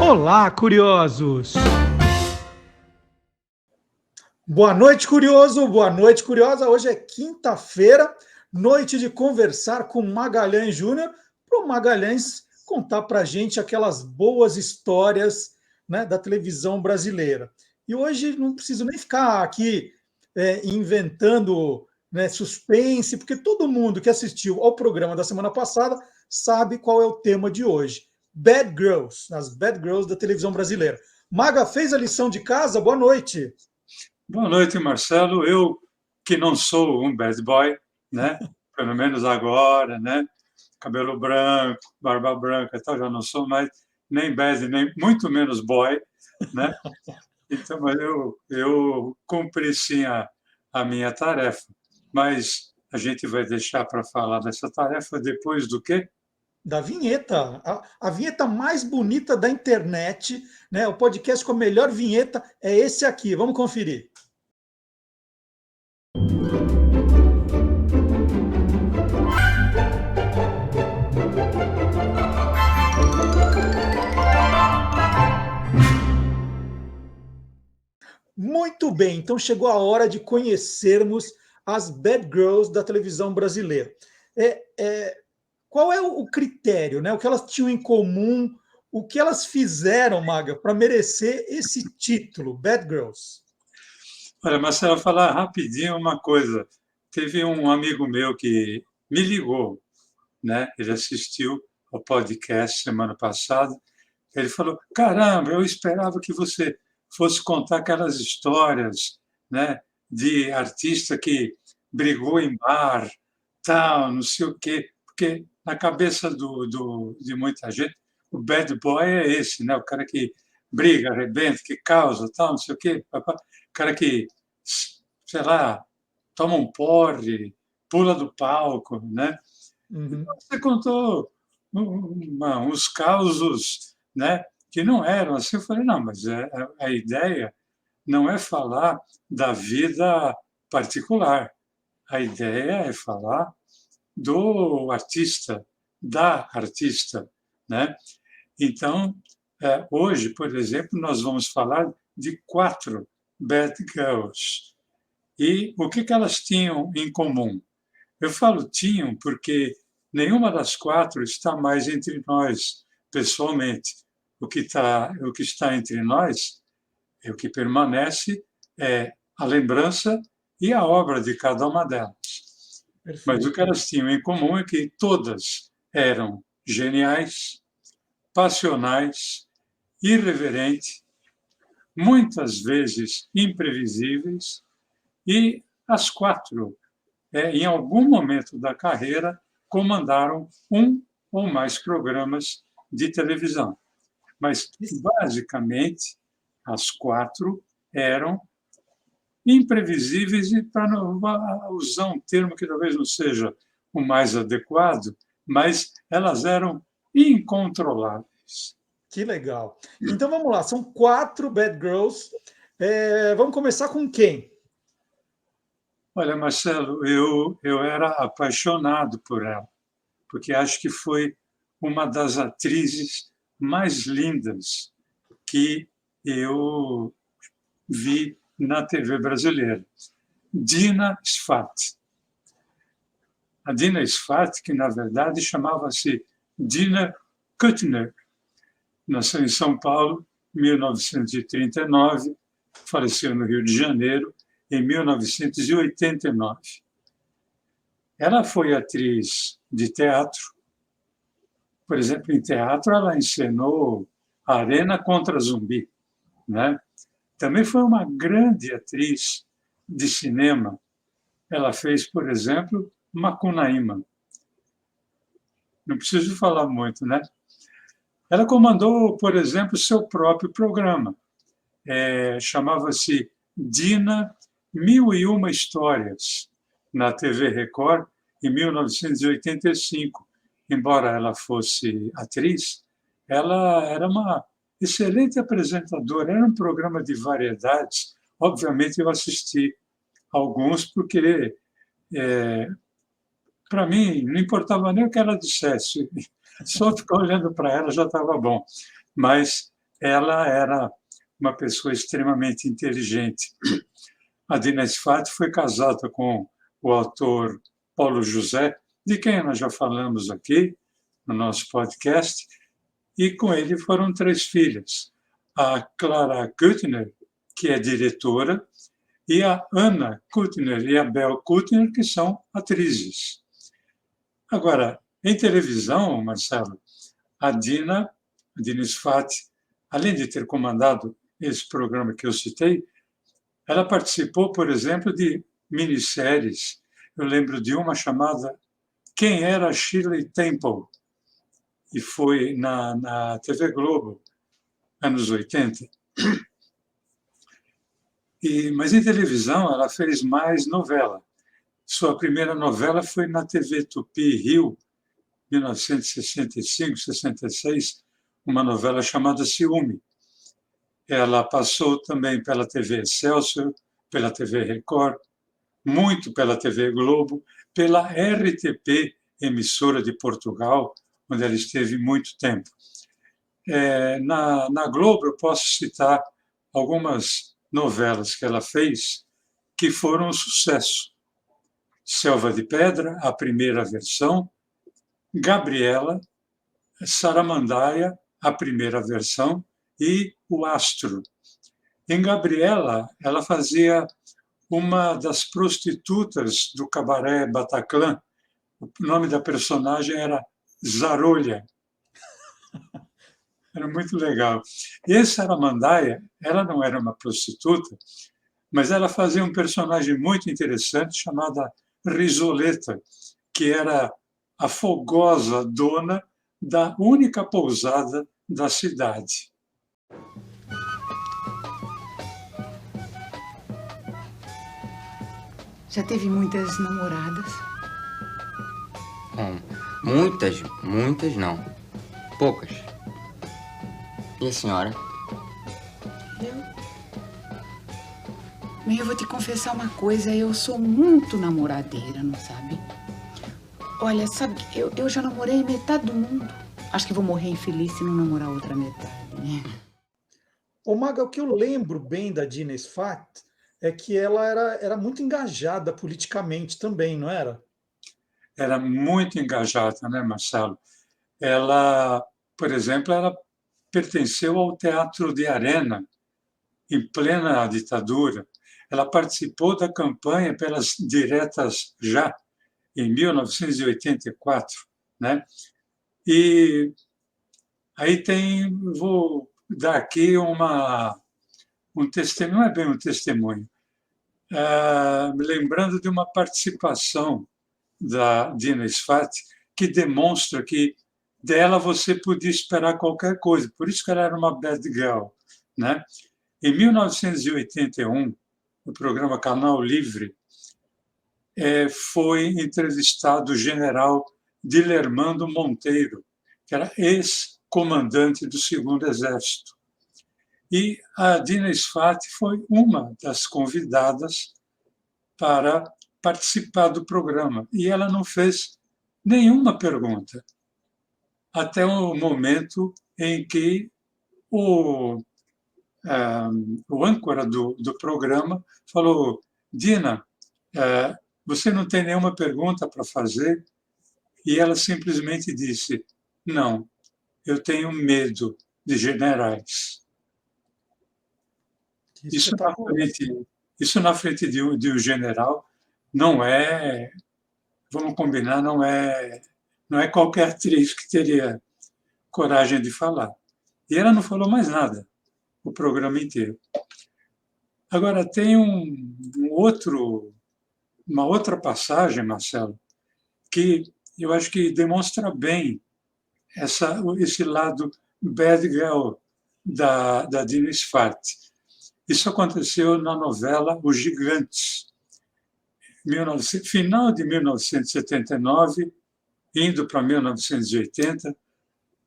Olá, curiosos! Boa noite, curioso! Boa noite, curiosa! Hoje é quinta-feira, noite de conversar com Magalhães Júnior, para o Magalhães contar para a gente aquelas boas histórias, né, da televisão brasileira. E hoje não preciso nem ficar aqui inventando, né, suspense, porque todo mundo que assistiu ao programa da semana passada sabe qual é o tema de hoje. Bad Girls, as Bad Girls da televisão brasileira. Maga, fez a lição de casa? Boa noite. Boa noite, Marcelo. Eu, que não sou um bad boy, né? Pelo menos agora, né? Cabelo branco, barba branca e tal, já não sou mais nem bad, nem muito menos boy, né? Então, mas eu cumpri sim a minha tarefa. Mas a gente vai deixar para falar dessa tarefa depois do quê? Da vinheta. A vinheta mais bonita da internet, né? O podcast com a melhor vinheta é esse aqui. Vamos conferir. Muito bem, então chegou a hora de conhecermos as Bad Girls da televisão brasileira. Qual é o critério, né? O que elas tinham em comum, o que elas fizeram, Maga, para merecer esse título, Bad Girls? Olha, Marcelo, vou falar rapidinho uma coisa. Teve um amigo meu que me ligou, né? Ele assistiu ao podcast semana passada. Ele falou: caramba, eu esperava que você fosse contar aquelas histórias, né, de artista que brigou em bar, tal, não sei o quê. Porque na cabeça de muita gente, o bad boy é esse, né? O cara que briga, arrebenta, que causa, tal, não sei o quê. O cara que, sei lá, toma um porre, pula do palco, né? Uhum. Você contou uns causos, né, que não eram assim. Eu falei, não, mas a ideia não é falar da vida particular. A ideia é falar do artista, da artista, né? Então, hoje, por exemplo, nós vamos falar de 4 bad girls. E o que elas tinham em comum? Eu falo tinham porque nenhuma das 4 está mais entre nós, pessoalmente. O que está entre nós, o que permanece, é a lembrança e a obra de cada uma delas. Mas o que Perfeito. elas tinham em comum é que todas eram geniais, passionais, irreverentes, muitas vezes imprevisíveis, e as 4 em algum momento da carreira, comandaram um ou mais programas de televisão. Mas, basicamente, as 4 eram imprevisíveis, e para usar um termo que talvez não seja o mais adequado, mas elas eram incontroláveis. Que legal. Então vamos lá, são 4 Bad Girls. Vamos começar com quem? Olha, Marcelo, eu era apaixonado por ela, porque acho que foi uma das atrizes mais lindas que eu vi na TV brasileira. Dina Sfat. A Dina Sfat, que na verdade chamava-se Dina Kuttner, nasceu em São Paulo em 1939, faleceu no Rio de Janeiro em 1989. Ela foi atriz de teatro. Por exemplo, em teatro, ela encenou Arena contra Zumbi, né? Também foi uma grande atriz de cinema. Ela fez, por exemplo, Macunaíma. Não preciso falar muito, né? Ela comandou, por exemplo, seu próprio programa. Chamava-se Dina Mil e Uma Histórias, na TV Record, em 1985. Embora ela fosse atriz, ela era uma excelente apresentadora. Era um programa de variedades. Obviamente, eu assisti alguns porque, para mim, não importava nem o que ela dissesse. Só ficar olhando para ela já estava bom. Mas ela era uma pessoa extremamente inteligente. A Dina Sfat foi casada com o autor Paulo José, de quem nós já falamos aqui no nosso podcast, e com ele foram 3 filhas. A Clara Kuttner, que é diretora, e a Anna Kuttner e a Bel Kuttner, que são atrizes. Agora, em televisão, Marcelo, a Dina Sfat, além de ter comandado esse programa que eu citei, ela participou, por exemplo, de minisséries. Eu lembro de uma chamada Quem era Shirley Temple? E foi na TV Globo, anos 80. Mas em televisão ela fez mais novela. Sua primeira novela foi na TV Tupi Rio, 1965, 66, uma novela chamada Ciúme. Ela passou também pela TV Excelsior, pela TV Record, muito pela TV Globo, pela RTP, emissora de Portugal, onde ela esteve muito tempo. Na Globo, eu posso citar algumas novelas que ela fez que foram um sucesso. Selva de Pedra, a primeira versão, Gabriela, Saramandaia, a primeira versão, e O Astro. Em Gabriela, ela fazia uma das prostitutas do cabaré Bataclan. O nome da personagem era Zarolha. Era muito legal. E a Saramandaia, ela não era uma prostituta, mas ela fazia um personagem muito interessante chamada Risoleta, que era a fogosa dona da única pousada da cidade. Já teve muitas namoradas? Muitas não. Poucas. E a senhora? Eu vou te confessar uma coisa, eu sou muito namoradeira, não sabe? Olha, sabe, eu já namorei metade do mundo. Acho que vou morrer infeliz se não namorar outra metade, né? Ô, Maga, o que eu lembro bem da Dina Sfat é que ela era muito engajada politicamente também, não era? Era muito engajada, né, Marcelo? Ela, por exemplo, ela pertenceu ao Teatro de Arena, em plena ditadura. Ela participou da campanha pelas diretas já, em 1984, né? E aí vou dar aqui um testemunho, não é bem um testemunho, me lembrando de uma participação da Dina Sfat que demonstra que dela você podia esperar qualquer coisa, por isso que ela era uma bad girl, né? Em 1981, no programa Canal Livre, foi entrevistado o general Dilermando Monteiro, que era ex-comandante do Segundo Exército. E a Dina Sfat foi uma das convidadas para participar do programa. E ela não fez nenhuma pergunta, até o momento em que o âncora do programa falou: Dina, você não tem nenhuma pergunta para fazer? E ela simplesmente disse: não, eu tenho medo de generais. Isso na frente de um general não é, vamos combinar, não é qualquer atriz que teria coragem de falar. E ela não falou mais nada o programa inteiro. Agora, tem uma outra passagem, Marcelo, que eu acho que demonstra bem esse lado bad girl da Dina Sfat. Isso aconteceu na novela Os Gigantes, final de 1979, indo para 1980,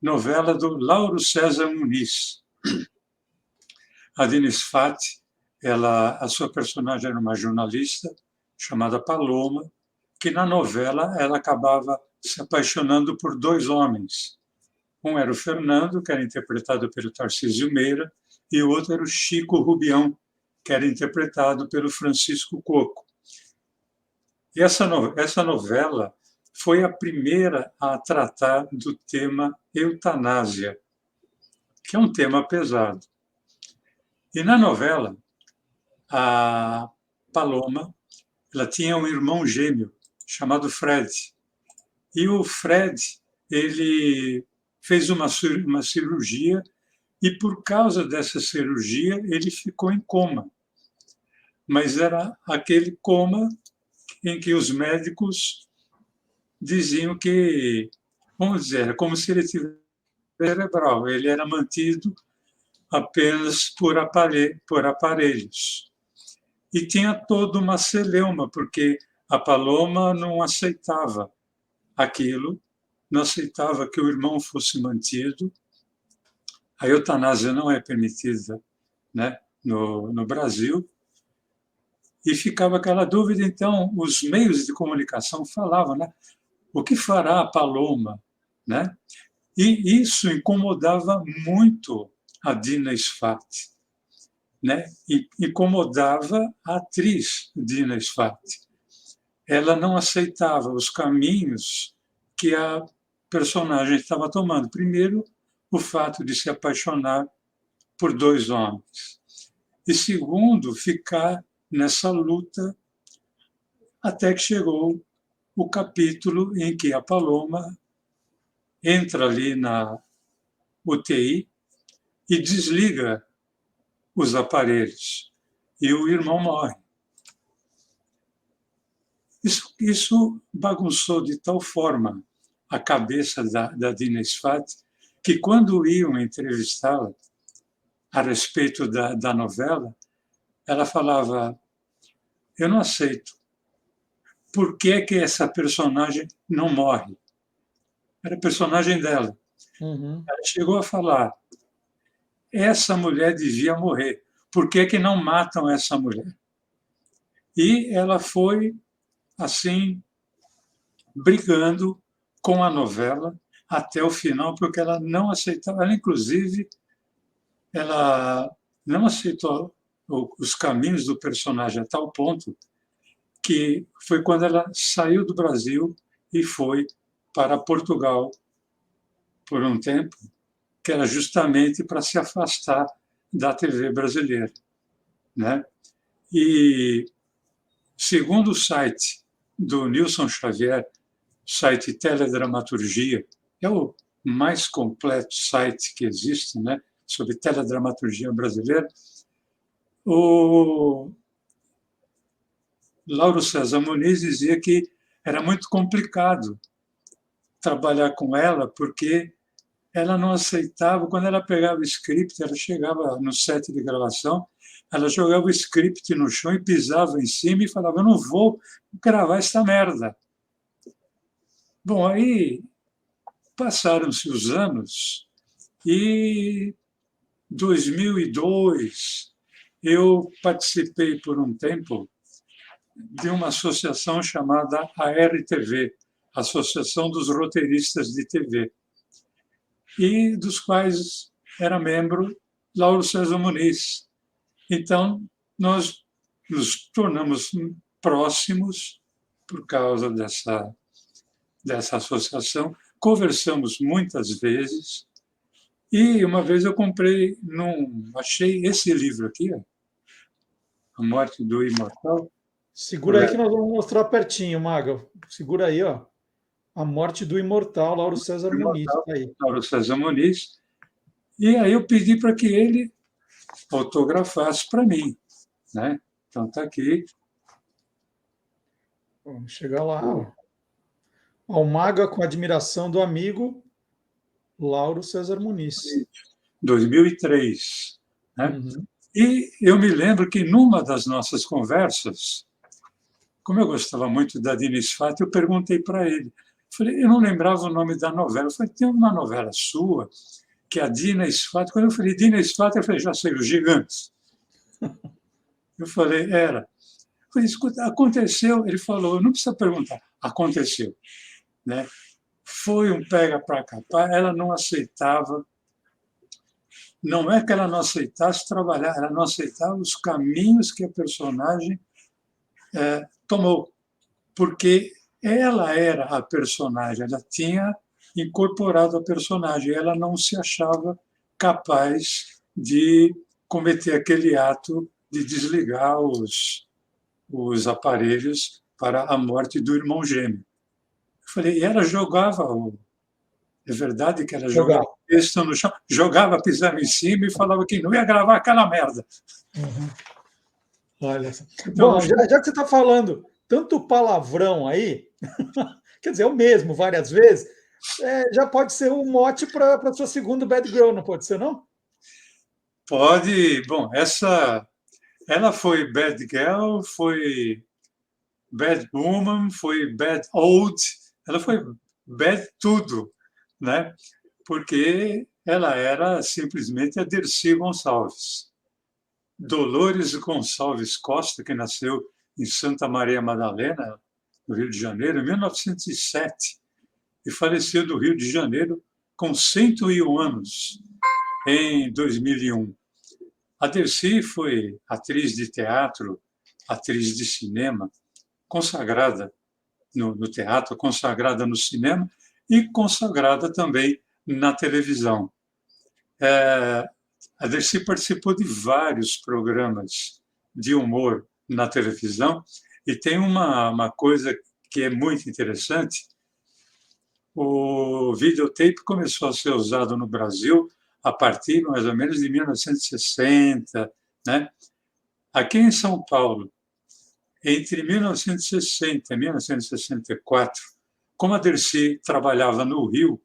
novela do Lauro César Muniz. A Dina Sfat, a sua personagem era uma jornalista chamada Paloma, que na novela ela acabava se apaixonando por 2 homens, Um era o Fernando, que era interpretado pelo Tarcísio Meira, e o outro era o Chico Rubião, que era interpretado pelo Francisco Coco. E essa novela foi a primeira a tratar do tema eutanásia, que é um tema pesado. E na novela, a Paloma, ela tinha um irmão gêmeo chamado Fred. E o Fred, ele fez uma cirurgia e, por causa dessa cirurgia, ele ficou em coma. Mas era aquele coma em que os médicos diziam que, vamos dizer, era como se ele tivesse cerebral. Ele era mantido apenas por aparelhos. E tinha toda uma celeuma, porque a Paloma não aceitava aquilo, não aceitava que o irmão fosse mantido. A eutanásia não é permitida, né, no Brasil. E ficava aquela dúvida, então, os meios de comunicação falavam, né, o que fará a Paloma? Né? E isso incomodava muito a Dina Sfati, né? E incomodava a atriz Dina Sfati. Ela não aceitava os caminhos que a personagem estava tomando. Primeiro, o fato de se apaixonar por dois homens. E segundo, ficar nessa luta até que chegou o capítulo em que a Paloma entra ali na UTI e desliga os aparelhos. E o irmão morre. Isso bagunçou de tal forma a cabeça da Dina Sfati que, quando iam entrevistá-la a respeito da novela, ela falava: eu não aceito. Por que essa personagem não morre? Era a personagem dela. Uhum. Ela chegou a falar: essa mulher devia morrer. Por que não matam essa mulher? E ela foi, assim, brigando com a novela até o final, porque ela não aceitava. Ela, inclusive, ela não aceitou os caminhos do personagem a tal ponto que foi quando ela saiu do Brasil e foi para Portugal por um tempo, que era justamente para se afastar da TV brasileira, né? E, segundo o site do Nilson Xavier, site Teledramaturgia, é o mais completo site que existe, né, sobre teledramaturgia brasileira, o Lauro César Muniz dizia que era muito complicado trabalhar com ela, porque ela não aceitava, quando ela pegava o script, ela chegava no set de gravação, ela jogava o script no chão e pisava em cima e falava: eu não vou gravar essa merda. Bom, aí passaram-se os anos e 2002 eu participei por um tempo de uma associação chamada ARTV, Associação dos Roteiristas de TV, e dos quais era membro Lauro César Muniz. Então, nós nos tornamos próximos por causa dessa associação, conversamos muitas vezes, e uma vez eu comprei, achei esse livro aqui, ó, A Morte do Imortal. Segura aí que nós vamos mostrar pertinho, Maga. Segura aí, ó. A Morte do Imortal, Lauro César Muniz. Tá aí. Lauro César Muniz. E aí eu pedi para que ele autografasse para mim, né? Então está aqui. Vamos chegar lá. Ó. Ao Maga com admiração do amigo Lauro César Muniz. 2003. Né? Uhum. E eu me lembro que numa das nossas conversas, como eu gostava muito da Dina Sfati, eu perguntei para ele. Falei, eu não lembrava o nome da novela. Eu falei, tem uma novela sua que é a Dina Sfati. Quando eu falei Dina Sfati, eu falei, já sei, Os Gigantes. Eu falei, era. Eu falei, escuta, aconteceu? Ele falou, não precisa perguntar, aconteceu. Né? foi um pega para capar. Ela não aceitava. Não é que ela não aceitasse trabalhar, ela não aceitava os caminhos que a personagem tomou, porque ela era a personagem, ela tinha incorporado a personagem, ela não se achava capaz de cometer aquele ato de desligar os aparelhos para a morte do irmão gêmeo. Eu falei, e ela jogava, é verdade que ela jogava texto no chão, jogava, pisava em cima e falava que não ia gravar aquela merda. Uhum. Olha só. Então, Bom, já que você está falando tanto palavrão aí, quer dizer, é o mesmo várias vezes, já pode ser um mote para a sua segunda Bad Girl, não pode ser, não? pode. Bom, ela foi Bad Girl, foi Bad Woman, foi Bad Old, ela foi Bad tudo, né? Porque ela era simplesmente a Dercy Gonçalves. Dolores Gonçalves Costa, que nasceu em Santa Maria Madalena, no Rio de Janeiro, em 1907, e faleceu do Rio de Janeiro com 101 anos, em 2001. A Dercy foi atriz de teatro, atriz de cinema, consagrada no teatro, consagrada no cinema e consagrada também na televisão. A Dercy participou de vários programas de humor na televisão e tem uma coisa que é muito interessante. O videotape começou a ser usado no Brasil a partir mais ou menos de 1960, né? Aqui em São Paulo, entre 1960 e 1964, como a Dercy trabalhava no Rio,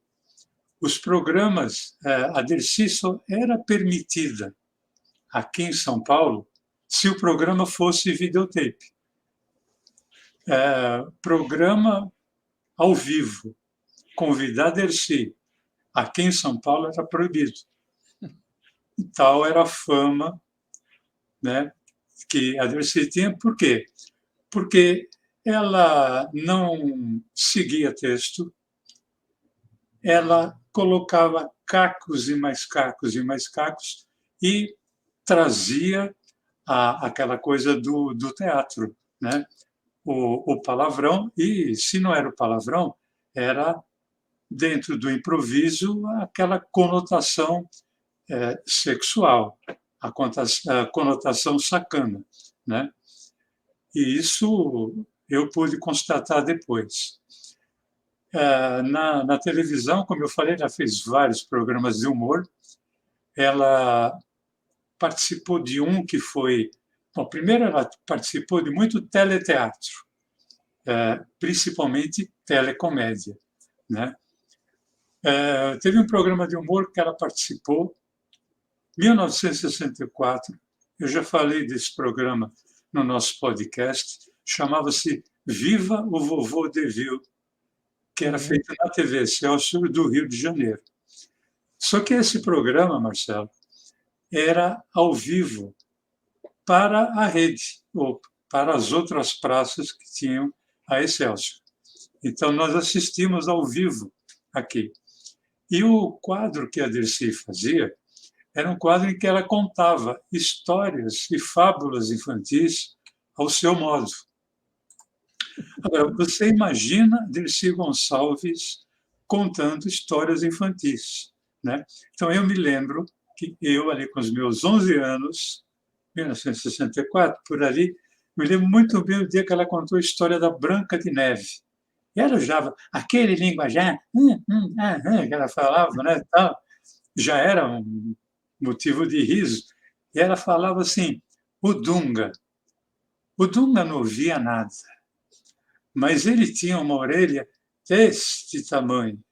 os programas, a Dercy só era permitida aqui em São Paulo se o programa fosse videotape. Programa ao vivo, convidar a Dercy aqui em São Paulo era proibido. E tal era a fama, né, que a Dercy tinha. Por quê? Porque ela não seguia texto, ela colocava cacos e mais cacos e mais cacos e trazia aquela coisa do teatro, né? O palavrão, e se não era o palavrão, era dentro do improviso aquela conotação sexual, a conotação sacana, né? E isso eu pude constatar depois. Na televisão, como eu falei, ela fez vários programas de humor. Ela participou de um que foi... Bom, primeiro, ela participou de muito teleteatro, principalmente telecomédia, né? Teve um programa de humor que ela participou, 1964. Eu já falei desse programa no nosso podcast. Chamava-se Viva o Vovô Deville, que era feito na TV Excelsior do Rio de Janeiro. Só que esse programa, Marcelo, era ao vivo para a rede, ou para as outras praças que tinham a Excelsior. Então, nós assistimos ao vivo aqui. E o quadro que a Dercy fazia era um quadro em que ela contava histórias e fábulas infantis ao seu modo. Agora, você imagina Dercy Gonçalves contando histórias infantis, né? Então, eu me lembro que eu, ali com os meus 11 anos, 1964, por ali, me lembro muito bem o dia que ela contou a história da Branca de Neve. E ela usava aquele linguajar que ela falava, né, tal, já era um motivo de riso. E ela falava assim, o Dunga. O Dunga não ouvia nada, mas ele tinha uma orelha deste tamanho,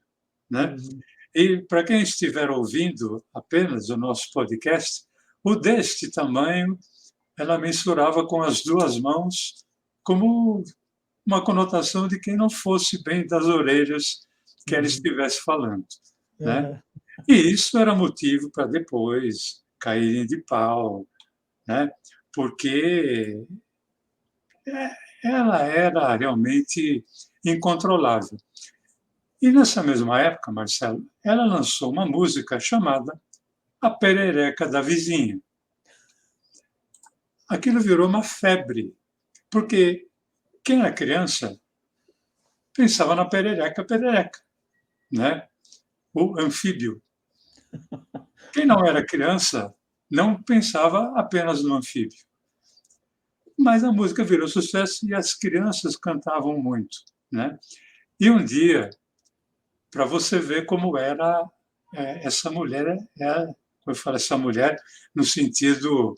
né? E para quem estiver ouvindo apenas o nosso podcast, o deste tamanho ela mensurava com as duas mãos como uma conotação de quem não fosse bem das orelhas que ela estivesse falando, né? E isso era motivo para depois caírem de pau, né? Porque ela era realmente incontrolável. E nessa mesma época, Marcelo, ela lançou uma música chamada A Perereca da Vizinha. Aquilo virou uma febre, porque quem era criança pensava na perereca, né? O anfíbio. Quem não era criança não pensava apenas no anfíbio. Mas a música virou sucesso e as crianças cantavam muito, né? E um dia, para você ver como era essa mulher, eu falo essa mulher no sentido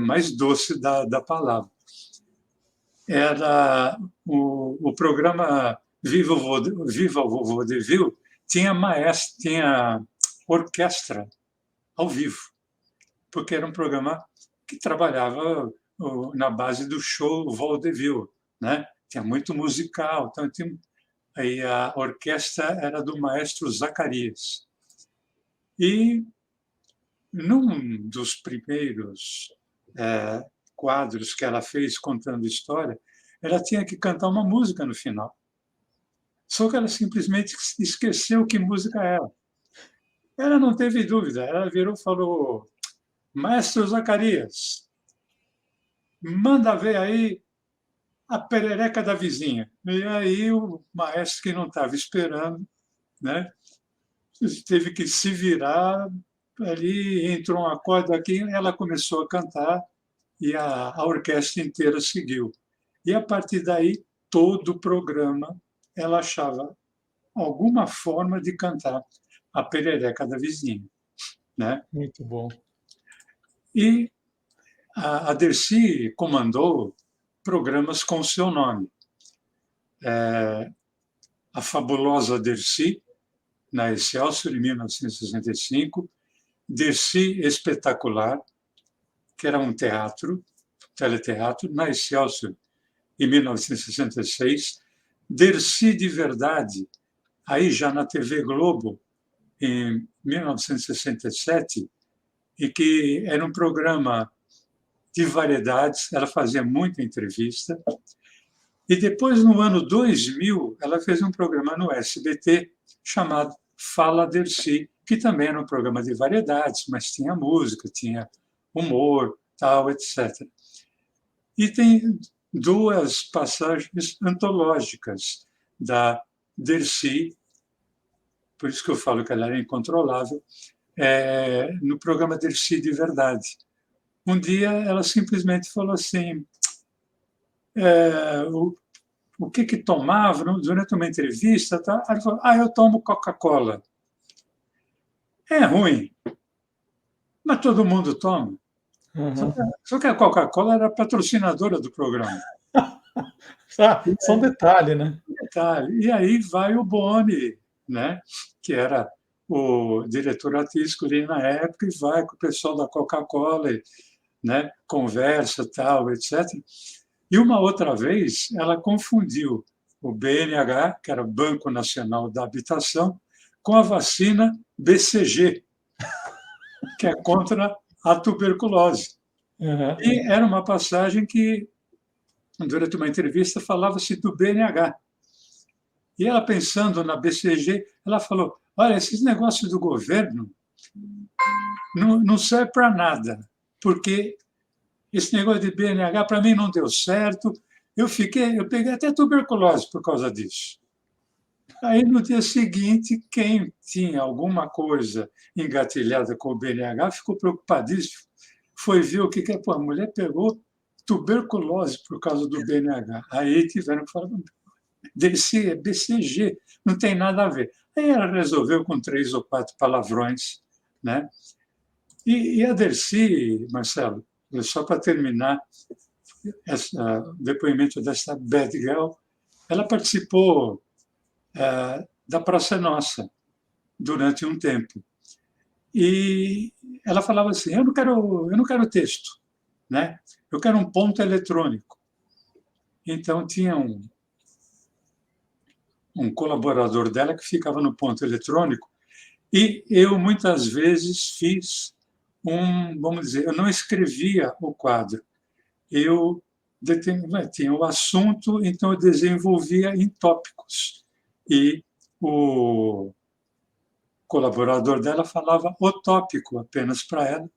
mais doce da palavra. Era o programa Viva o Vovô Deville, tinha orquestra ao vivo, porque era um programa que trabalhava na base do show vaudeville, né? Tinha muito musical, então aí a orquestra era do maestro Zacarias. E num dos primeiros quadros que ela fez contando história, ela tinha que cantar uma música no final. Só que ela simplesmente esqueceu que música era. Ela não teve dúvida, ela virou e falou: Maestro Zacarias, manda ver aí A Perereca da Vizinha. E aí o maestro, que não estava esperando, né, teve que se virar, ali entrou um acorde aqui, ela começou a cantar e a orquestra inteira seguiu. E a partir daí, todo o programa, ela achava alguma forma de cantar A Perereca da Vizinha, né? Muito bom. E a Dercy comandou programas com o seu nome. A Fabulosa Dercy, na Excelsior, em 1965, Dercy Espetacular, que era um teleteatro, na Excelsior, em 1966, Dercy de Verdade, aí já na TV Globo, em 1967, e que era um programa de variedades, ela fazia muita entrevista. E depois, no ano 2000, ela fez um programa no SBT chamado Fala Dercy, que também era um programa de variedades, mas tinha música, tinha humor, tal, etc. E tem duas passagens antológicas da Dercy, por isso que eu falo que ela era incontrolável, no programa Dercy de Verdade. Um dia ela simplesmente falou assim, o que tomava durante uma entrevista, tá? Ela falou, eu tomo Coca-Cola. É ruim, mas todo mundo toma. Uhum. Só que a Coca-Cola era patrocinadora do programa. Só um detalhe, né? E aí vai o Boni, né? Que era o diretor artístico ali na época, e vai com o pessoal da Coca-Cola, né? Conversa, tal, etc. E uma outra vez, ela confundiu o BNH, que era o Banco Nacional da Habitação, com a vacina BCG, que é contra a tuberculose. Uhum. E era uma passagem que, durante uma entrevista, falava-se do BNH. E ela, pensando na BCG, ela falou, olha, esses negócios do governo não servem para nada, porque esse negócio de BNH para mim não deu certo. Eu peguei até tuberculose por causa disso. Aí, no dia seguinte, quem tinha alguma coisa engatilhada com o BNH ficou preocupadíssimo. Foi ver o que é. Pô, a mulher pegou tuberculose por causa do BNH. Aí tiveram que falar, desse BCG, não tem nada a ver. Aí ela resolveu com 3 ou 4 palavrões, né? E a Dercy, Marcelo, só para terminar o depoimento dessa bad girl, ela participou da Praça é Nossa durante um tempo. E ela falava assim, eu não quero texto, né? Eu quero um ponto eletrônico. Então tinha um colaborador dela que ficava no ponto eletrônico, e eu muitas vezes fiz vamos dizer, eu não escrevia o quadro, eu tinha o assunto, então eu desenvolvia em tópicos. E o colaborador dela falava o tópico apenas para ela,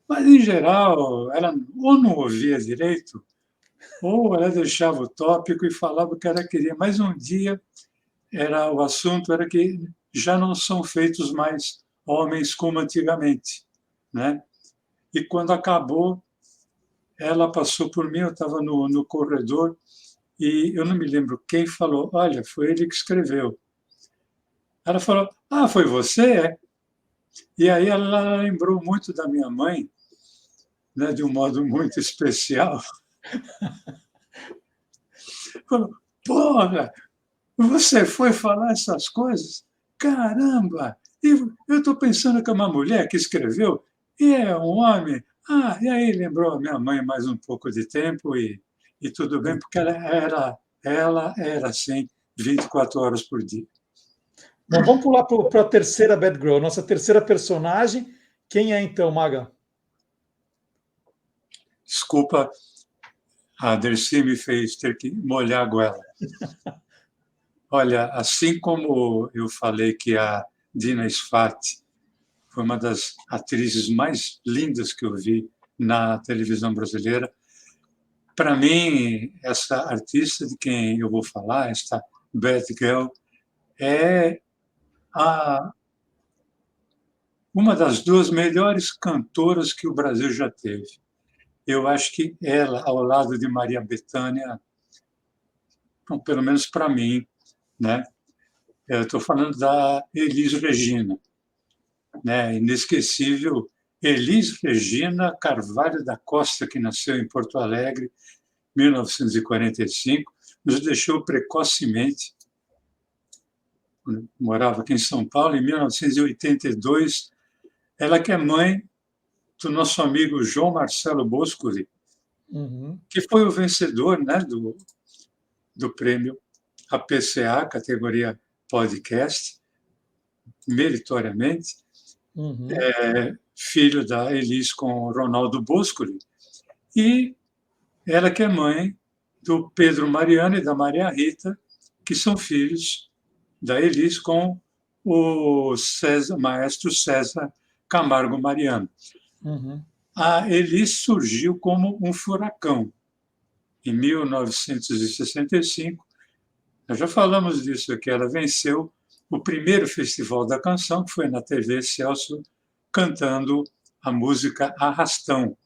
mas, em geral, ela ou não ouvia direito, ou ela deixava o tópico e falava o que ela queria. Mas um dia o assunto era que já não são feitos mais homens como antigamente, né? E quando acabou, ela passou por mim, eu estava no corredor, e eu não me lembro quem falou, olha, foi ele que escreveu. Ela falou, ah, foi você? É? E aí ela lembrou muito da minha mãe, né, de um modo muito especial. Falou, porra, você foi falar essas coisas? Caramba! E eu estou pensando que é uma mulher que escreveu e é um homem. Ah, e aí lembrou a minha mãe mais um pouco de tempo e tudo bem, porque ela era assim, 24 horas por dia. Bom, vamos pular para a terceira Bad Girl, nossa terceira personagem. Quem é então, Maga? Desculpa, a Dercy me fez ter que molhar a goela. Olha, assim como eu falei que a Dina Sfati foi uma das atrizes mais lindas que eu vi na televisão brasileira, para mim, essa artista de quem eu vou falar, esta Bad Girl, é uma das duas melhores cantoras que o Brasil já teve. Eu acho que ela, ao lado de Maria Bethânia, bom, pelo menos para mim, né? Eu estou falando da Elis Regina, né? Inesquecível Elis Regina Carvalho da Costa, que nasceu em Porto Alegre, 1945, nos deixou precocemente. Morava aqui em São Paulo, em 1982. Ela que é mãe do nosso amigo João Marcelo Boscoli, que foi o vencedor, né, do prêmio APCA, categoria podcast, meritoriamente, filho da Elis com Ronaldo Boscoli, e ela que é mãe do Pedro Mariano e da Maria Rita, que são filhos da Elis com o maestro César Camargo Mariano. A Elis surgiu como um furacão. Em 1965, nós já falamos disso aqui, ela venceu o primeiro Festival da Canção, que foi na TV Celso, cantando a música Arrastão.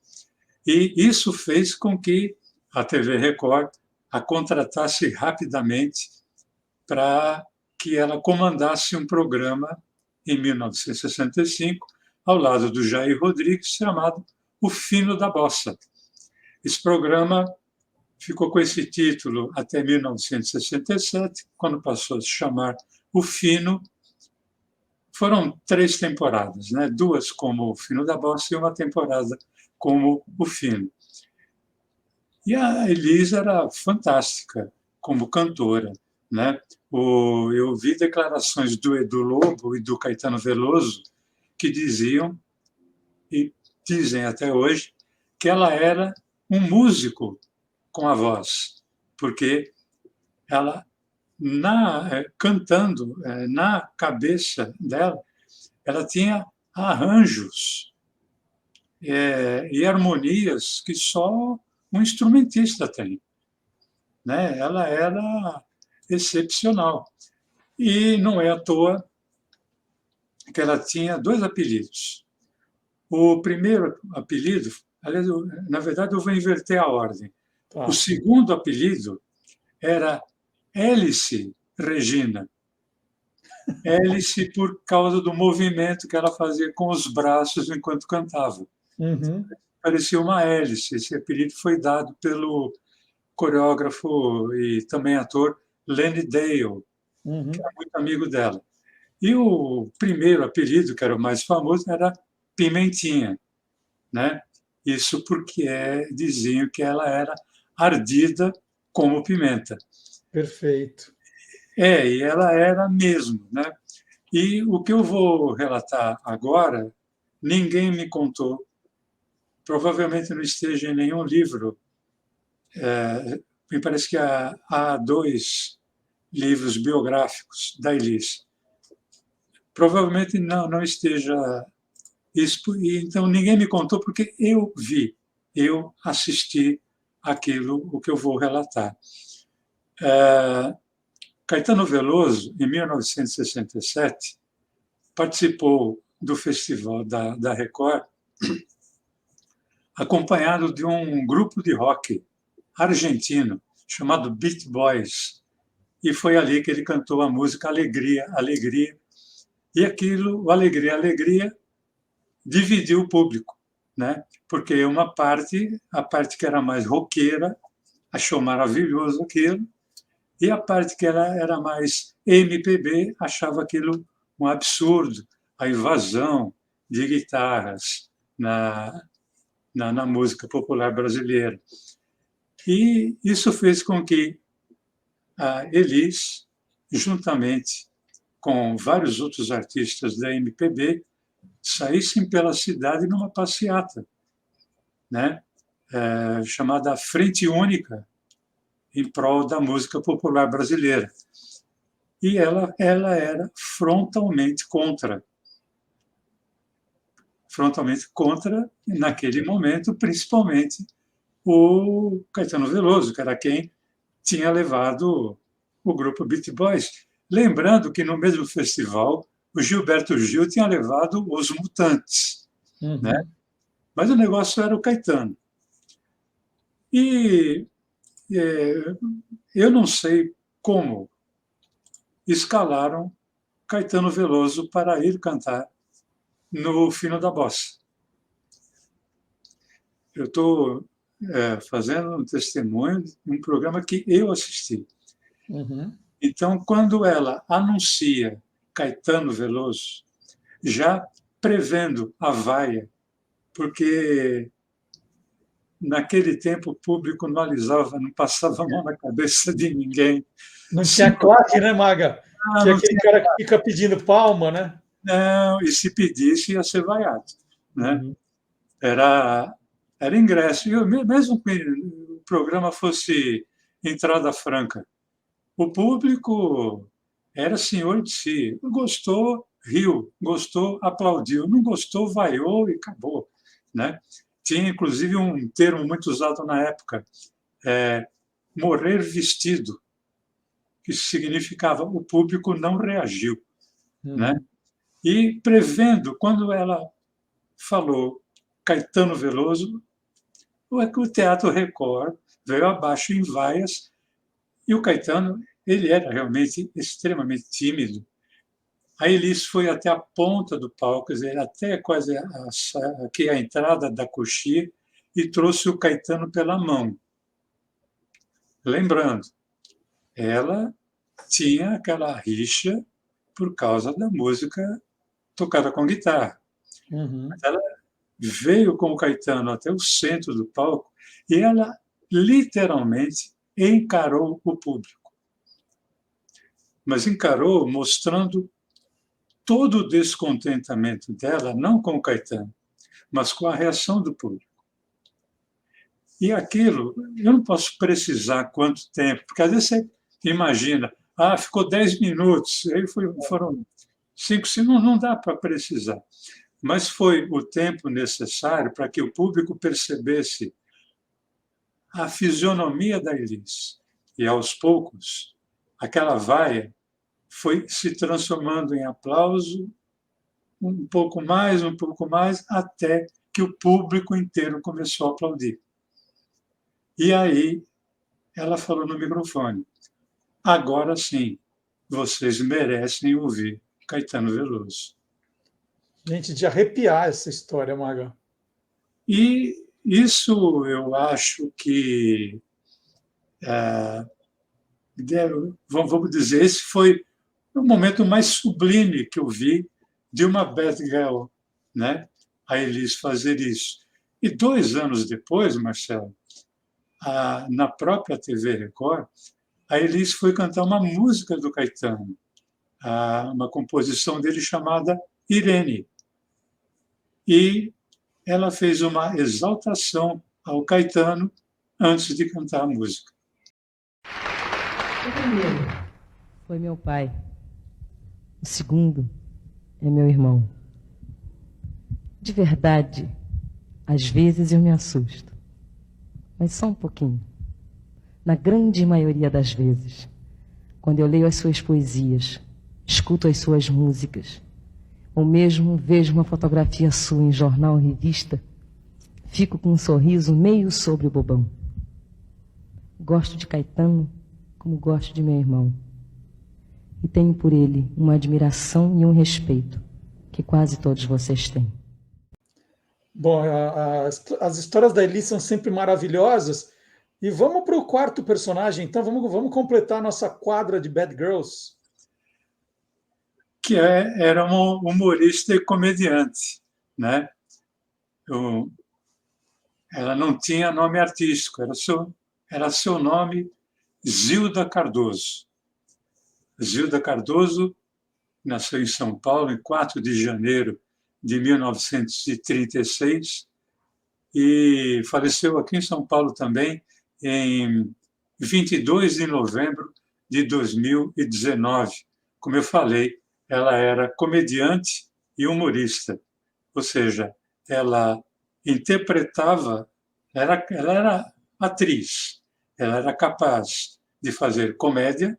E isso fez com que a TV Record a contratasse rapidamente para que ela comandasse um programa em 1965, ao lado do Jair Rodrigues, chamado O Fino da Bossa. Esse programa ficou com esse título até 1967, quando passou a se chamar O Fino. Foram 3 temporadas, né? 2 como O Fino da Bossa e uma temporada como O Fino. E a Elis era fantástica como cantora, né? Eu vi declarações do Edu Lobo e do Caetano Veloso que diziam, e dizem até hoje, que ela era um músico com a voz, porque ela, cantando, na cabeça dela, ela tinha arranjos e harmonias que só um instrumentista tem, né? Ela era excepcional. E não é à toa que ela tinha 2 apelidos. O primeiro apelido, aliás, na verdade, eu vou inverter a ordem. O segundo apelido era Hélice Regina. Hélice por causa do movimento que ela fazia com os braços enquanto cantava. Parecia uma hélice. Esse apelido foi dado pelo coreógrafo e também ator Lenny Dale, que era muito amigo dela. E o primeiro apelido, que era o mais famoso, era Pimentinha, né? Isso porque diziam que ela era ardida como pimenta. Perfeito. E ela era mesmo, né? E o que eu vou relatar agora, ninguém me contou, provavelmente não esteja em nenhum livro. Me parece que a A2 livros biográficos da Elis. Provavelmente não esteja isso, e então ninguém me contou porque eu vi, eu assisti aquilo, o que eu vou relatar. Caetano Veloso, em 1967, participou do festival da Record, acompanhado de um grupo de rock argentino chamado Beat Boys. E foi ali que ele cantou a música Alegria, Alegria. E aquilo, o Alegria, Alegria, dividiu o público, né? Porque a parte que era mais roqueira, achou maravilhoso aquilo, e a parte que era mais MPB achava aquilo um absurdo, a invasão de guitarras na música popular brasileira. E isso fez com que a Elis, juntamente com vários outros artistas da MPB, saíssem pela cidade numa passeata, né? Chamada Frente Única, em prol da música popular brasileira. E ela era frontalmente contra, naquele momento, principalmente o Caetano Veloso, que era quem tinha levado o grupo Beat Boys. Lembrando que no mesmo festival, o Gilberto Gil tinha levado os Mutantes, né? Mas o negócio era o Caetano. E eu não sei como escalaram Caetano Veloso para ir cantar no Fino da Bossa. Eu estou fazendo um testemunho de um programa que eu assisti. Então, quando ela anuncia Caetano Veloso, já prevendo a vaia, porque naquele tempo o público não alisava, não passava a mão na cabeça de ninguém. Não tinha claque, né, Maga? Tinha aquele cara que fica pedindo palma, né? Não, e se pedisse ia ser vaiado, né? Era ingresso. E mesmo que o programa fosse entrada franca, o público era senhor de si. Gostou, riu. Gostou, aplaudiu. Não gostou, vaiou e acabou, né? Tinha, inclusive, um termo muito usado na época, morrer vestido, que significava o público não reagiu, né? E prevendo, quando ela falou Caetano Veloso, o Teatro Record veio abaixo em vaias, e o Caetano, ele era realmente extremamente tímido. A Elis foi até a ponta do palco, quer dizer, até quase aqui a entrada da coxia, e trouxe o Caetano pela mão. Lembrando, ela tinha aquela rixa por causa da música tocada com guitarra. Ela veio com o Caetano até o centro do palco e ela literalmente encarou o público. Mas encarou mostrando todo o descontentamento dela, não com o Caetano, mas com a reação do público. E aquilo, eu não posso precisar quanto tempo, porque às vezes você imagina, ficou 10 minutos, aí foram 5 segundos, não dá para precisar. Mas foi o tempo necessário para que o público percebesse a fisionomia da Elis. E, aos poucos, aquela vaia foi se transformando em aplauso, um pouco mais, até que o público inteiro começou a aplaudir. E aí ela falou no microfone: agora sim, vocês merecem ouvir Caetano Veloso. Gente, de arrepiar essa história, Maga. E isso eu acho que, vamos dizer, esse foi o momento mais sublime que eu vi de uma bad girl, né? A Elis fazer isso. E 2 anos depois, Marcelo, na própria TV Record, a Elis foi cantar uma música do Caetano, uma composição dele chamada Irene. E ela fez uma exaltação ao Caetano antes de cantar a música. foi meu pai. O segundo é meu irmão. De verdade, às vezes eu me assusto, mas só um pouquinho. Na grande maioria das vezes, quando eu leio as suas poesias, escuto as suas músicas, ou mesmo vejo uma fotografia sua em jornal ou revista, fico com um sorriso meio sobre o bobão. Gosto de Caetano como gosto de meu irmão. E tenho por ele uma admiração e um respeito que quase todos vocês têm. Bom, as histórias da Elis são sempre maravilhosas. E vamos para o quarto personagem, então vamos completar a nossa quadra de Bad Girls. Que era uma humorista e comediante, né? Ela não tinha nome artístico, era seu nome Zilda Cardoso. Zilda Cardoso nasceu em São Paulo em 4 de janeiro de 1936 e faleceu aqui em São Paulo também em 22 de novembro de 2019. Como eu falei, ela era comediante e humorista, ou seja, ela interpretava, ela era atriz, ela era capaz de fazer comédia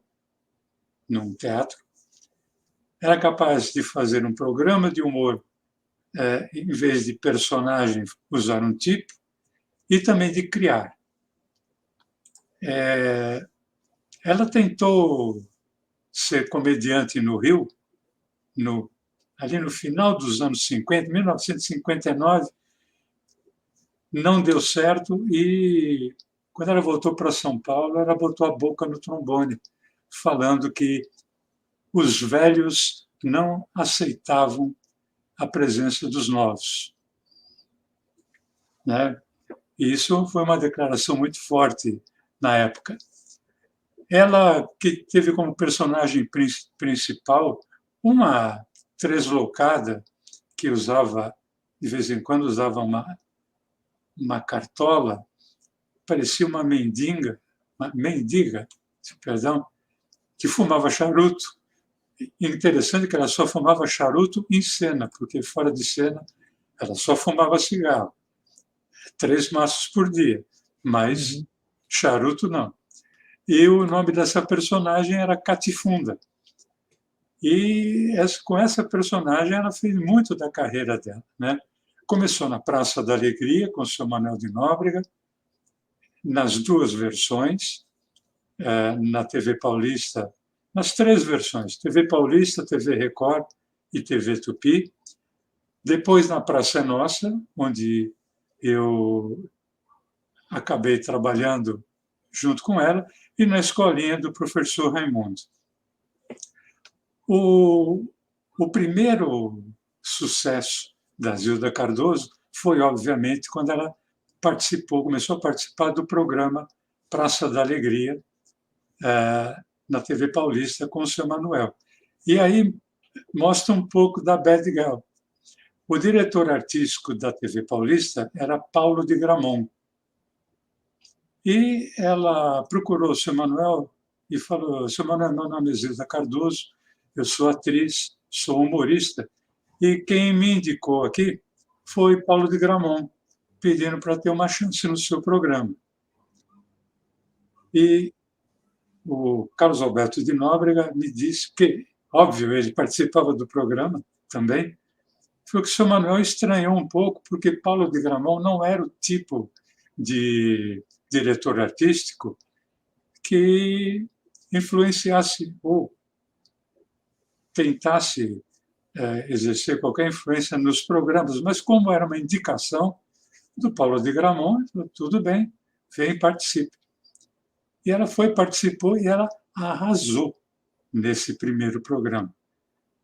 num teatro, era capaz de fazer um programa de humor, em vez de personagem, usar um tipo, e também de criar. Ela tentou ser comediante no Rio, ali no final dos anos 50, 1959, não deu certo e, quando ela voltou para São Paulo, ela botou a boca no trombone, falando que os velhos não aceitavam a presença dos novos, né? E isso foi uma declaração muito forte na época. Ela que teve como personagem principal uma translocada que usava, de vez em quando, usava uma cartola, parecia uma mendiga, perdão, que fumava charuto. Interessante que ela só fumava charuto em cena, porque fora de cena ela só fumava cigarro. 3 maços por dia, mas charuto não. E o nome dessa personagem era Catifunda. E com essa personagem ela fez muito da carreira dela, né? Começou na Praça da Alegria, com o seu Manuel de Nóbrega, nas 2 versões, na TV Paulista, nas 3 versões, TV Paulista, TV Record e TV Tupi. Depois na Praça é Nossa, onde eu acabei trabalhando junto com ela, e na escolinha do professor Raimundo. O primeiro sucesso da Zilda Cardoso foi, obviamente, quando ela começou a participar do programa Praça da Alegria, na TV Paulista, com o seu Manuel. E aí mostra um pouco da Bad Girl. O diretor artístico da TV Paulista era Paulo de Gramont. E ela procurou o seu Manuel e falou: seu Manuel, meu nome é Zilda Cardoso, eu sou atriz, sou humorista, e quem me indicou aqui foi Paulo de Gramont, pedindo para ter uma chance no seu programa. E o Carlos Alberto de Nóbrega me disse que, óbvio, ele participava do programa também, foi que o seu Manuel estranhou um pouco, porque Paulo de Gramont não era o tipo de diretor artístico que influenciasse ou tentasse exercer qualquer influência nos programas, mas como era uma indicação do Paulo de Gramont, tudo bem, vem e participe. E ela participou e ela arrasou nesse primeiro programa.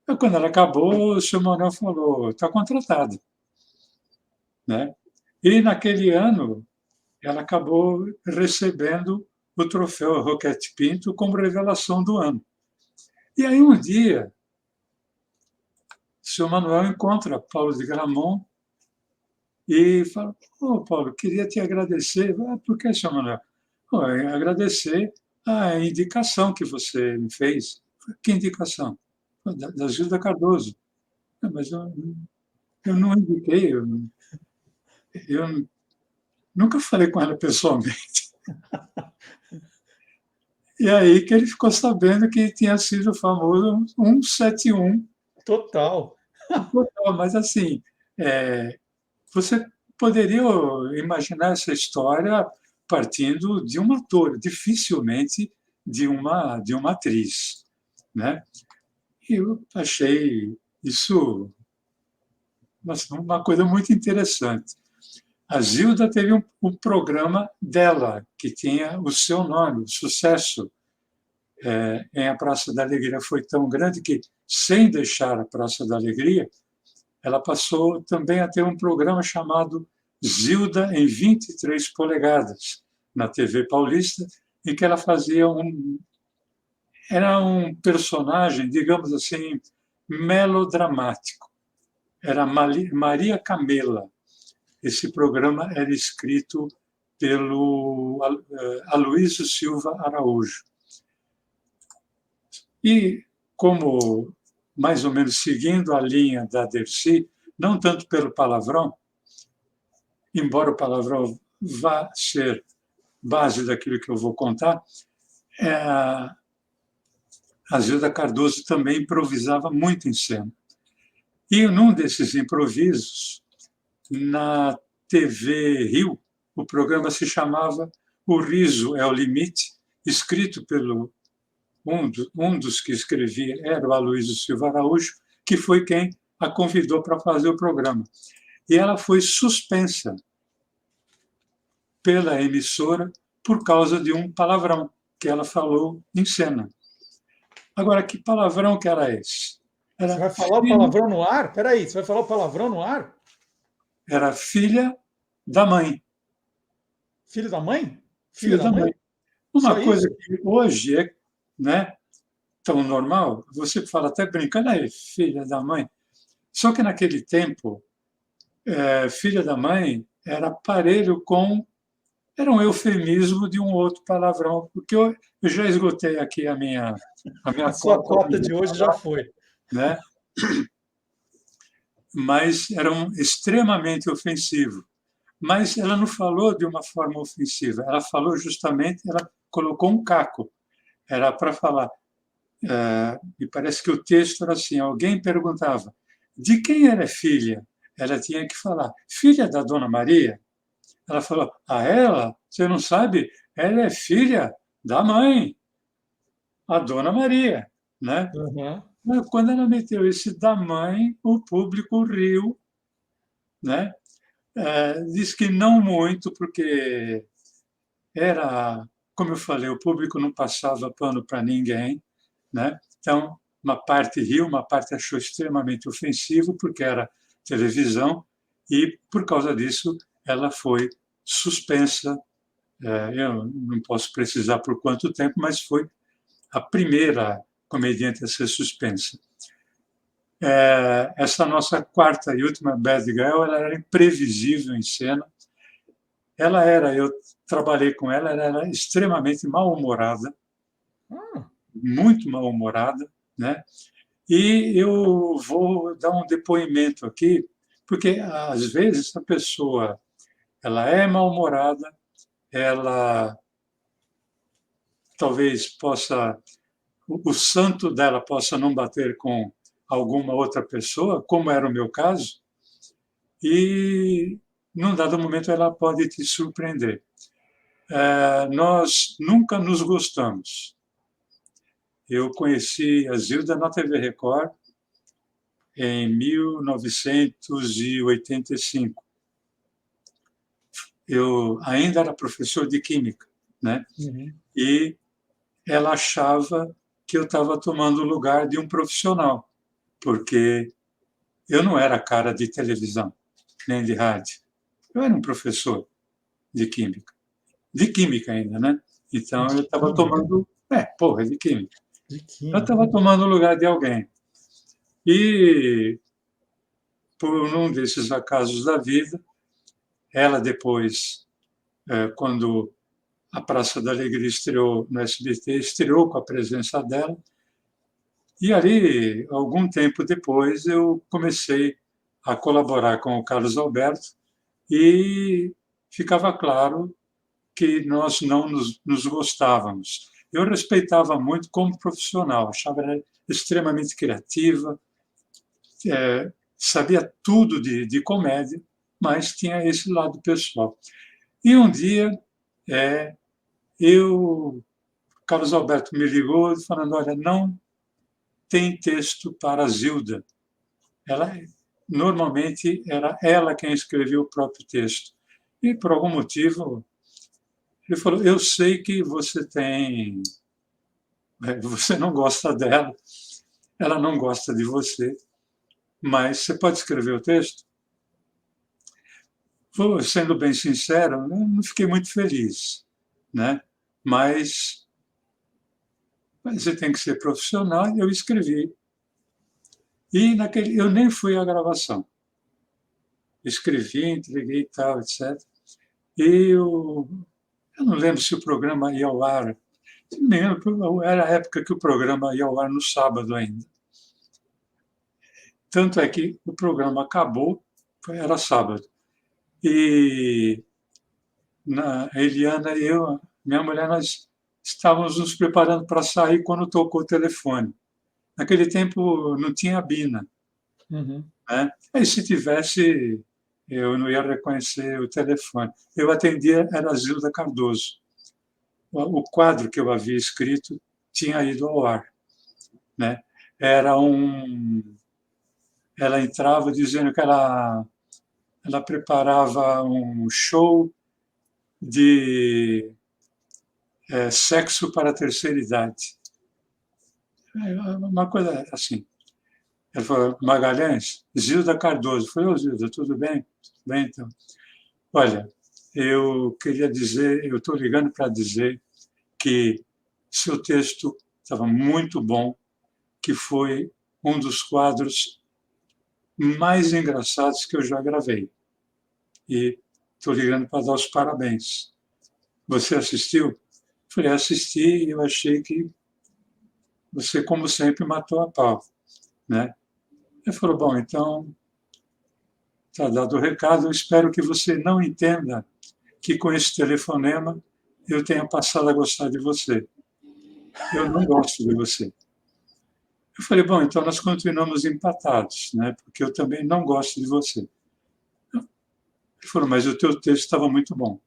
E quando ela acabou, o seu Manuel falou: está contratado, né? E naquele ano ela acabou recebendo o troféu Roquete Pinto como revelação do ano. E aí um dia o seu Manuel encontra Paulo de Gramont e fala: Paulo, queria te agradecer. Por que, seu Manuel? Agradecer a indicação que você me fez. Que indicação? Da Zilda Cardoso. Mas eu não indiquei, eu nunca falei com ela pessoalmente. E aí que ele ficou sabendo que tinha sido o famoso 171. Total. Mas, assim, você poderia imaginar essa história partindo de um ator, dificilmente de uma atriz, né? E eu achei isso uma coisa muito interessante. A Zilda teve um programa dela, que tinha o seu nome, o sucesso em A Praça da Alegria foi tão grande que, sem deixar a Praça da Alegria, ela passou também a ter um programa chamado Zilda em 23 polegadas, na TV Paulista, em que ela fazia era um personagem, digamos assim, melodramático. Era Maria Camela. Esse programa era escrito pelo Aloysio Silva Araújo. E, como mais ou menos seguindo a linha da Dercy, não tanto pelo palavrão, embora o palavrão vá ser base daquilo que eu vou contar, a Zilda Cardoso também improvisava muito em cena. E num desses improvisos, na TV Rio, o programa se chamava O Riso é o Limite, escrito pelo um dos que escrevia era o Aloysio Silva Araújo, que foi quem a convidou para fazer o programa. E ela foi suspensa pela emissora por causa de um palavrão que ela falou em cena. Agora, que palavrão que era esse? Você vai falar o palavrão no ar? Peraí, você vai falar o palavrão no ar? Era filha da mãe. Filho da mãe? Filha da mãe. Uma Só coisa isso? que hoje é, né, tão normal, você fala até brincando, aí, filha da mãe. Só que naquele tempo, filha da mãe era parelho com. Era um eufemismo de um outro palavrão, porque eu já esgotei aqui a minha A sua cota de de hoje já foi. né? Mas era extremamente ofensivo. Mas ela não falou de uma forma ofensiva, ela falou justamente, ela colocou um caco. Era para falar, me parece que o texto era assim, alguém perguntava, de quem era filha? Ela tinha que falar, filha da Dona Maria? Ela falou, ela? Você não sabe? Ela é filha da mãe, a Dona Maria, né? Uhum. Mas quando ela meteu esse da mãe, o público riu, né? Diz que não muito, porque era, como eu falei, o público não passava pano para ninguém, né? Então, uma parte riu, uma parte achou extremamente ofensivo, porque era televisão, e, por causa disso, ela foi suspensa. Eu não posso precisar por quanto tempo, mas foi a primeira comediante a ser suspensa. Essa nossa quarta e última Bad Girl, ela era imprevisível em cena. Eu trabalhei com ela, ela era extremamente mal-humorada, muito mal-humorada, né? E eu vou dar um depoimento aqui, porque às vezes a pessoa ela é mal-humorada, ela talvez possa, o santo dela possa não bater com alguma outra pessoa, como era o meu caso, e num dado momento ela pode te surpreender. Nós nunca nos gostamos. Eu conheci a Zilda na TV Record em 1985. Eu ainda era professor de química, né? Uhum. E ela achava que eu estava tomando o lugar de um profissional, porque eu não era cara de televisão, nem de rádio. Eu era um professor de química ainda, né? Então eu estava tomando, de química. Eu estava tomando o lugar de alguém. E, por um desses acasos da vida, ela depois, quando a Praça da Alegria estreou no SBT, estreou com a presença dela, E ali, algum tempo depois, eu comecei a colaborar com o Carlos Alberto e ficava claro que nós não nos gostávamos. Eu respeitava muito como profissional, achava ela extremamente criativa, sabia tudo de comédia, mas tinha esse lado pessoal. E um dia, Carlos Alberto me ligou falando, olha, não tem texto para a Zilda. Normalmente era ela quem escrevia o próprio texto. E, por algum motivo, ele falou, eu sei que você não gosta dela, ela não gosta de você, mas você pode escrever o texto? Sendo bem sincero, eu não fiquei muito feliz, né? Mas você tem que ser profissional, e eu escrevi. E eu nem fui à gravação. Escrevi, entreguei e tal, etc. E eu não lembro se o programa ia ao ar. Não lembro, era a época que o programa ia ao ar no sábado ainda. Tanto é que o programa acabou, era sábado. E a Eliana e eu, minha mulher, nós estávamos nos preparando para sair quando tocou o telefone. Naquele tempo não tinha Bina. Uhum. Né? E se tivesse, eu não ia reconhecer o telefone. Eu atendia, era a Zilda Cardoso. O quadro que eu havia escrito tinha ido ao ar. Né? Ela entrava dizendo que ela preparava um show de sexo para a terceira idade. Uma coisa assim. Ela falou, Magalhães, Zilda Cardoso. Eu falei, ô Zilda, tudo bem? Tudo bem, então. Olha, eu queria dizer, eu estou ligando para dizer que seu texto estava muito bom, que foi um dos quadros mais engraçados que eu já gravei. E estou ligando para dar os parabéns. Você assistiu? Falei, assisti e eu achei que você, como sempre, matou a pau. Né? Ele falou, bom, então está dado o recado, eu espero que você não entenda que com esse telefonema eu tenha passado a gostar de você. Eu não gosto de você. Eu falei, bom, então nós continuamos empatados, né? Porque eu também não gosto de você. Ele falou, mas o teu texto estava muito bom.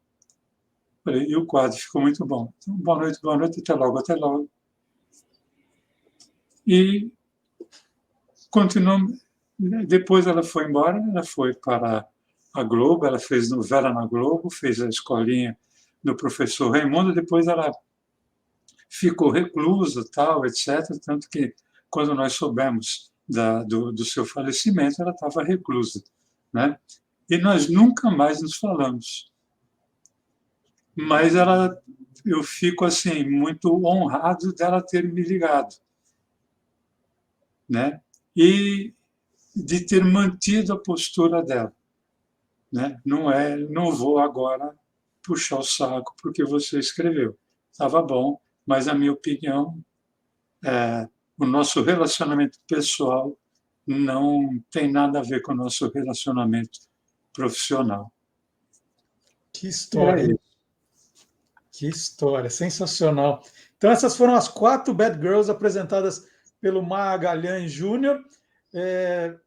Eu falei, e o quadro ficou muito bom. Então, boa noite, até logo, até logo. E continuamos. Depois ela foi embora, ela foi para a Globo, ela fez novela na Globo, fez a escolinha do professor Raimundo, depois ela ficou reclusa, tal, etc. Tanto que, quando nós soubemos do seu falecimento, ela estava reclusa. Né? E nós nunca mais nos falamos. Mas eu fico assim, muito honrado dela ter me ligado. Né? E de ter mantido a postura dela. Né? Não vou agora puxar o saco porque você escreveu. Estava bom, mas a minha opinião, o nosso relacionamento pessoal não tem nada a ver com o nosso relacionamento profissional. Que história. Que história, sensacional. Então essas foram as 4 Bad Girls apresentadas pelo Magalhães Júnior.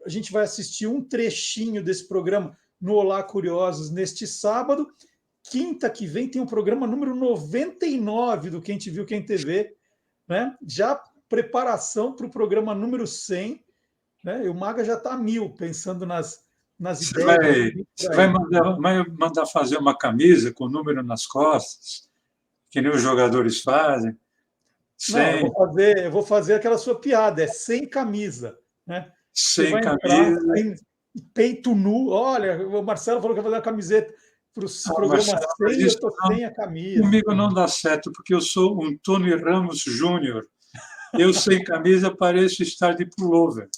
A gente vai assistir um trechinho desse programa no Olá Curiosos neste sábado. Quinta que vem tem o programa número 99 do Quem Te Viu, Quem TV. Né? Já preparação para o programa número 100. Né? E o Maga já está a 1000, pensando nas ideias. Você vai mandar fazer uma camisa com o número nas costas, que nem os jogadores fazem? Não, eu vou fazer aquela sua piada, sem camisa. Né? Sem camisa. Peito nu. Olha, o Marcelo falou que vai fazer uma camiseta para o programa 100 e eu estou sem a camisa. Comigo não dá certo, porque eu sou um Tony Ramos Júnior. Eu sem camisa pareço estar de pullover.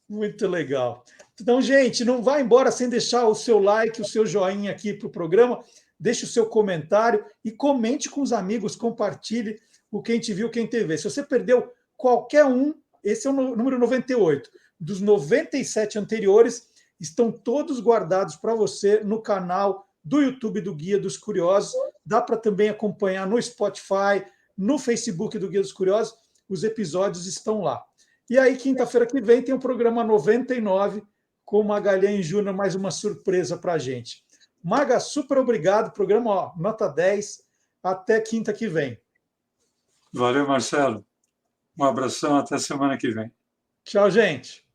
Muito legal. Então, gente, não vá embora sem deixar o seu like, o seu joinha aqui para o programa. Deixe o seu comentário e comente com os amigos, compartilhe o Quem Te Viu, Quem Te Vê. Se você perdeu qualquer um, esse é o número 98. Dos 97 anteriores, estão todos guardados para você no canal do YouTube do Guia dos Curiosos. Dá para também acompanhar no Spotify, no Facebook do Guia dos Curiosos. Os episódios estão lá. E aí, quinta-feira que vem, tem o programa 99 com o Magalhães Júnior, mais uma surpresa para a gente. Maga, super obrigado. Programa, ó, nota 10. Até quinta que vem. Valeu, Marcelo. Um abração, até semana que vem. Tchau, gente.